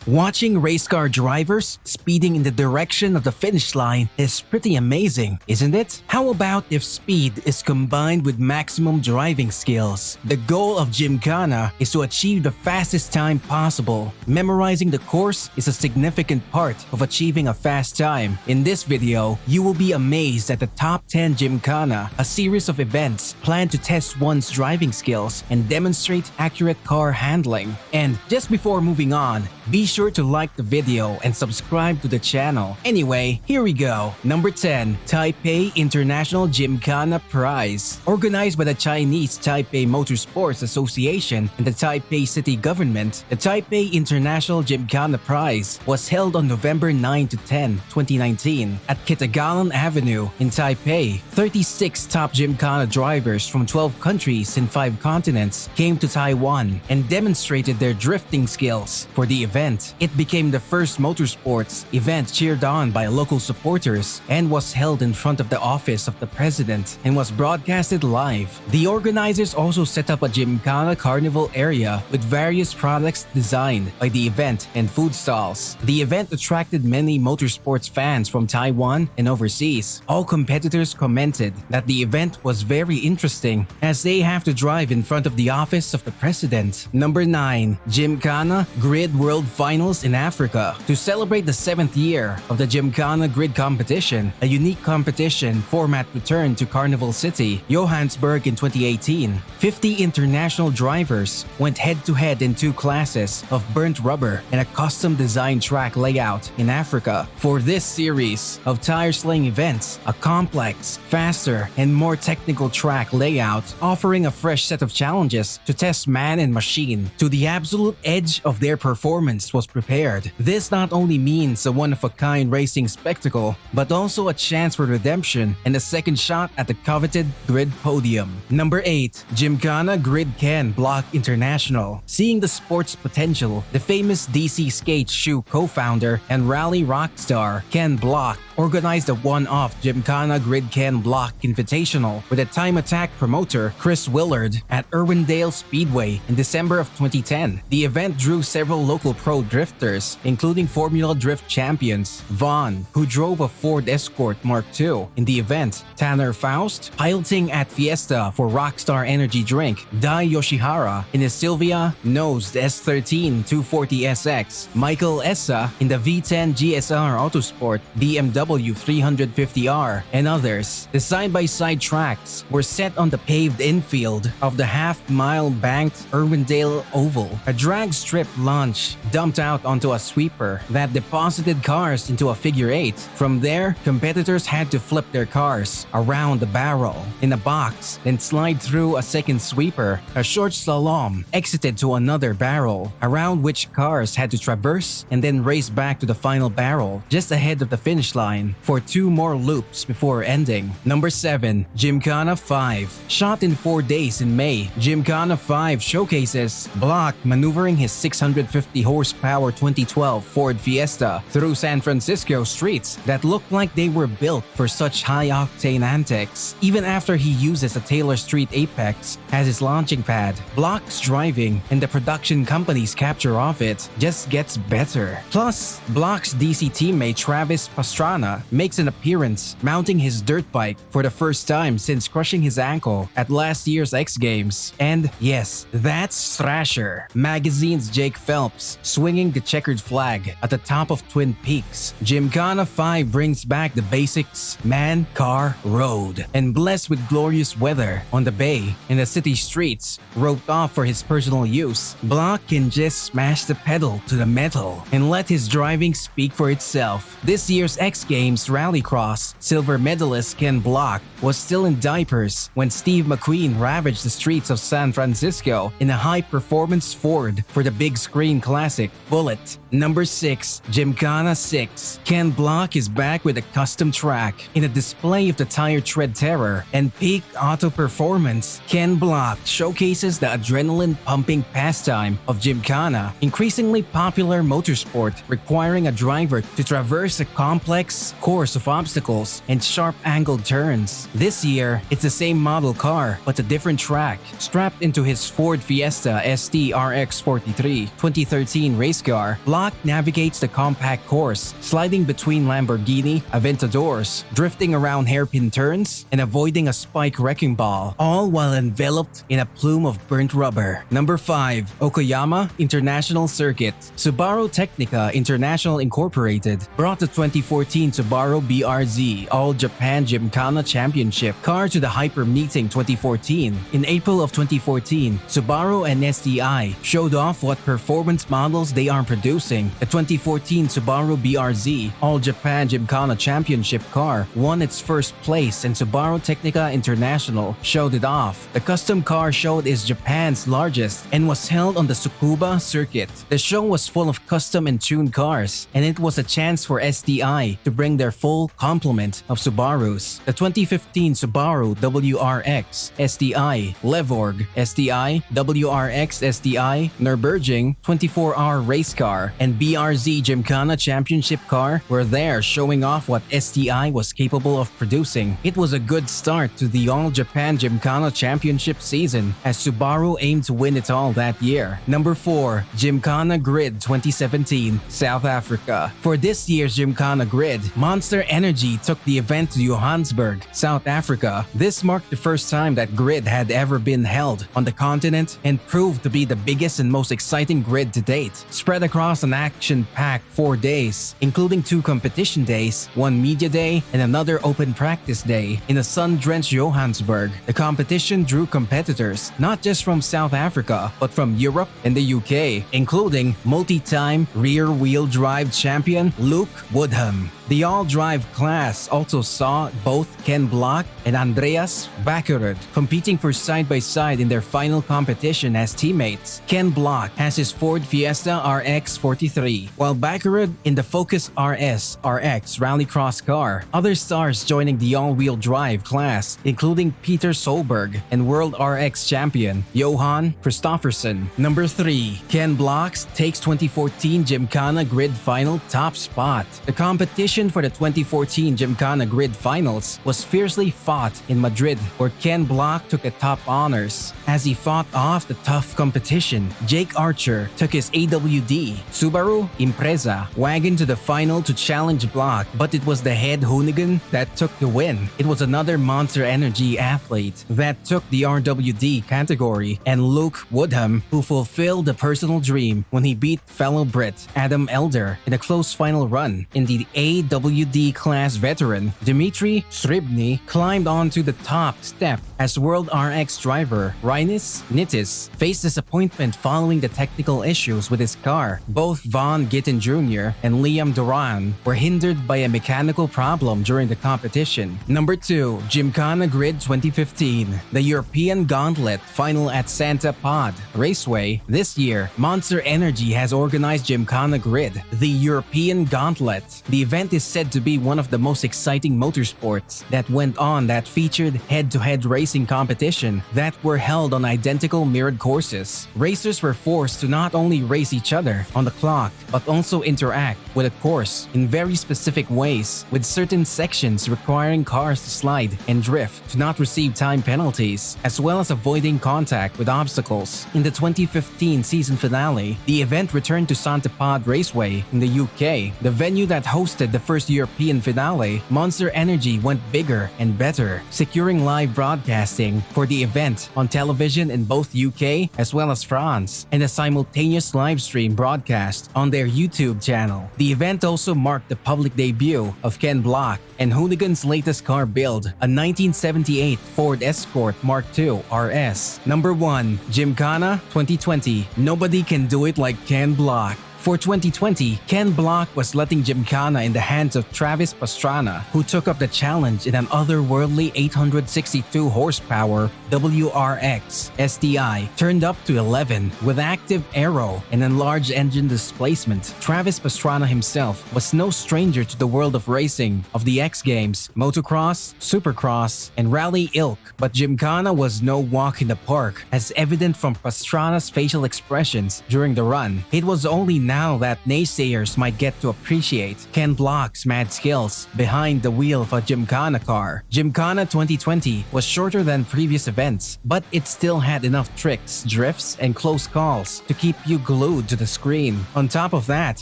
Watching race car drivers speeding in the direction of the finish line is pretty amazing, isn't it? How about if speed is combined with maximum driving skills? The goal of Gymkhana is to achieve the fastest time possible. Memorizing the course is a significant part of achieving a fast time. In this video, you will be amazed at the top 10 Gymkhana, a series of events planned to test one's driving skills and demonstrate accurate car handling. And just before moving on, be sure to like the video and subscribe to the channel. Anyway, here we go. Number 10. Taipei International Gymkhana Prize. Organized by the Chinese Taipei Motorsports Association and the Taipei City Government, the Taipei International Gymkhana Prize was held on November 9 to 10, 2019 at Kitagalan Avenue in Taipei. 36 top Gymkhana drivers from 12 countries in 5 continents came to Taiwan and demonstrated their drifting skills for the event. It became the first motorsports event cheered on by local supporters and was held in front of the office of the president and was broadcasted live. The organizers also set up a Gymkhana carnival area with various products designed by the event and food stalls. The event attracted many motorsports fans from Taiwan and overseas. All competitors commented that the event was very interesting as they have to drive in front of the office of the president. Number 9. Gymkhana Grid World Finals in Africa. To celebrate the 7th year of the Gymkhana Grid competition, a unique competition format returned to Carnival City, Johannesburg in 2018. 50 international drivers went head-to-head in 2 classes of burnt rubber and a custom-designed track layout in Africa. For this series of tire-slaying events, a complex, faster, and more technical track layout offering a fresh set of challenges to test man and machine to the absolute edge of their performance was prepared. This not only means a one-of-a-kind racing spectacle, but also a chance for redemption and a second shot at the coveted grid podium. Number 8. Gymkhana Grid Can Block International. Seeing the sport's potential, the famous DC skate shoe co-founder and rally rock star Ken Block organized a one-off Gymkhana Grid Can Block Invitational with a time attack promoter Chris Willard at Irwindale Speedway in December of 2010. The event drew several local pro drifters, including Formula Drift champions Vaughn, who drove a Ford Escort Mark II in the event, Tanner Faust, piloting at Fiesta for Rockstar Energy Drink, Dai Yoshihara in his Silvia Nosed S13 240SX, Michael Essa in the V10 GSR Autosport BMW 350R, and others. The side-by-side tracks were set on the paved infield of the half-mile banked Irwindale Oval. A drag strip launch dumped out onto a sweeper that deposited cars into a figure 8. From there, competitors had to flip their cars around the barrel in a box, then slide through a second sweeper. A short slalom exited to another barrel, around which cars had to traverse and then race back to the final barrel just ahead of the finish line for 2 more loops before ending. Number 7. Gymkhana 5. Shot in 4 days in May, Gymkhana 5 showcases Block maneuvering his 650 horsepower 2012 Ford Fiesta through San Francisco streets that look like they were built for such high-octane antics. Even after he uses a Taylor Street Apex as his launching pad, Block's driving and the production company's capture of it just gets better. Plus, Block's DC teammate Travis Pastrana makes an appearance mounting his dirt bike for the first time since crushing his ankle at last year's X Games. And yes, that's Thrasher, Magazine's Jake Phelps, swinging the checkered flag at the top of Twin Peaks. Gymkhana 5 brings back the basics man, car, road, and blessed with glorious weather on the bay and the city streets roped off for his personal use, Block can just smash the pedal to the metal and let his driving speak for itself. This year's X Games Rallycross silver medalist Ken Block was still in diapers when Steve McQueen ravaged the streets of San Francisco in a high-performance Ford for the big screen classic Bullet. Number 6. Gymkhana 6. Ken Block is back with a custom track. In a display of the tire tread terror and peak auto performance, Ken Block showcases the adrenaline-pumping pastime of Gymkhana, increasingly popular motorsport requiring a driver to traverse a complex course of obstacles and sharp-angled turns. This year, it's the same model car but a different track, strapped into his Ford Fiesta ST RX 43 2013 race race car, Block navigates the compact course, sliding between Lamborghini Aventadors, drifting around hairpin turns, and avoiding a spike wrecking ball, all while enveloped in a plume of burnt rubber. Number 5. Okayama International Circuit. Subaru Technica International Incorporated brought the 2014 Subaru BRZ All Japan Gymkhana Championship car to the Hyper Meeting 2014. In April of 2014, Subaru and SDI showed off what performance models they are producing. The 2014 Subaru BRZ All Japan Gymkhana Championship car won its first place, and Subaru Technica International showed it off. The custom car show is Japan's largest and was held on the Tsukuba circuit. The show was full of custom and tuned cars, and it was a chance for SDI to bring their full complement of Subarus. The 2015 Subaru WRX SDI Levorg SDI WRX SDI Nürburgring 24-hour race car and BRZ Gymkhana Championship car were there, showing off what SDI was capable of producing. It was a good start to the All Japan Gymkhana Championship season, as Subaru aimed to win it all that year. Number 4. Gymkhana Grid 2017, South Africa. For this year's Gymkhana Grid, Monster Energy took the event to Johannesburg, South Africa. This marked the first time that Grid had ever been held on the continent and proved to be the biggest and most exciting grid to date, spread across an action-packed 4 days, including 2 competition days, 1 media day, and another open practice day. In a sun-drenched Johannesburg, the competition drew competitors not just from South Africa, but from Europe and the UK, including multi-time rear-wheel drive champion Luke Woodham. The all-drive class also saw both Ken Block and Andreas Bakkerud competing for side-by-side in their final competition as teammates. Ken Block has his Ford Fiesta RX 43, while Bakkerud in the Focus RS RX Rallycross car. Other stars joining the all-wheel drive class, including Peter Solberg and World RX champion Johan Christofferson. Number 3. Ken Block takes 2014 Gymkhana Grid final top spot. The competition for the 2014 Gymkhana Grid Finals was fiercely fought in Madrid, where Ken Block took the top honors. As he fought off the tough competition, Jake Archer took his AWD Subaru Impreza wagon to the final to challenge Block, but it was the head hoonigan that took the win. It was another Monster Energy athlete that took the RWD category, and Luke Woodham, who fulfilled the personal dream when he beat fellow Brit Adam Elder in a close final run. In the AWD class, veteran Dmitry Sribny climbed onto the top step as World RX driver Rinus Nittis faced disappointment following the technical issues with his car. Both Von Gittin Jr. and Liam Duran were hindered by a mechanical problem during the competition. Number 2. Gymkhana Grid 2015, the European Gauntlet final at Santa Pod Raceway. This year, Monster Energy has organized Gymkhana Grid, the European Gauntlet. The event is said to be one of the most exciting motorsports that went on, that featured head-to-head racing competition that were held on identical mirrored courses. Racers were forced to not only race each other on the clock, but also interact with a course in very specific ways, with certain sections requiring cars to slide and drift to not receive time penalties, as well as avoiding contact with obstacles. In the 2015 season finale, the event returned to Santa Pod Raceway in the UK, the venue that hosted the first European finale. Monster Energy went bigger and better, securing live broadcasting for the event on television in both UK as well as France, and a simultaneous live stream broadcast on their YouTube channel. The event also marked the public debut of Ken Block and Hoonigan's latest car build, a 1978 Ford Escort Mark II RS. Number 1. Gymkhana 2020, nobody can do it like Ken Block. For 2020, Ken Block was letting Gymkhana in the hands of Travis Pastrana, who took up the challenge in an otherworldly 862 horsepower WRX SDI turned up to 11 with active aero and enlarged engine displacement. Travis Pastrana himself was no stranger to the world of racing, of the X Games, motocross, supercross, and rally ilk, but Gymkhana was no walk in the park, as evident from Pastrana's facial expressions during the run. It was only now now that naysayers might get to appreciate Ken Block's mad skills behind the wheel of a Gymkhana car. Gymkhana 2020 was shorter than previous events, but it still had enough tricks, drifts, and close calls to keep you glued to the screen. On top of that,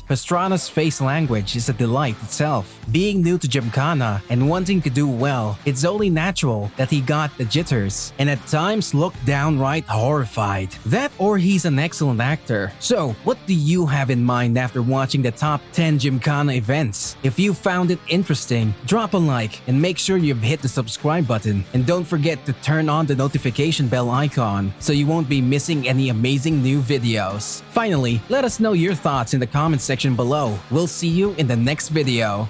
Pastrana's face language is a delight itself. Being new to Gymkhana and wanting to do well, it's only natural that he got the jitters and at times looked downright horrified. That or he's an excellent actor. So, what do you have in mind after watching the top 10 Gymkhana events? If you found it interesting, drop a like and make sure you've hit the subscribe button. And don't forget to turn on the notification bell icon so you won't be missing any amazing new videos. Finally, let us know your thoughts in the comment section below. We'll see you in the next video.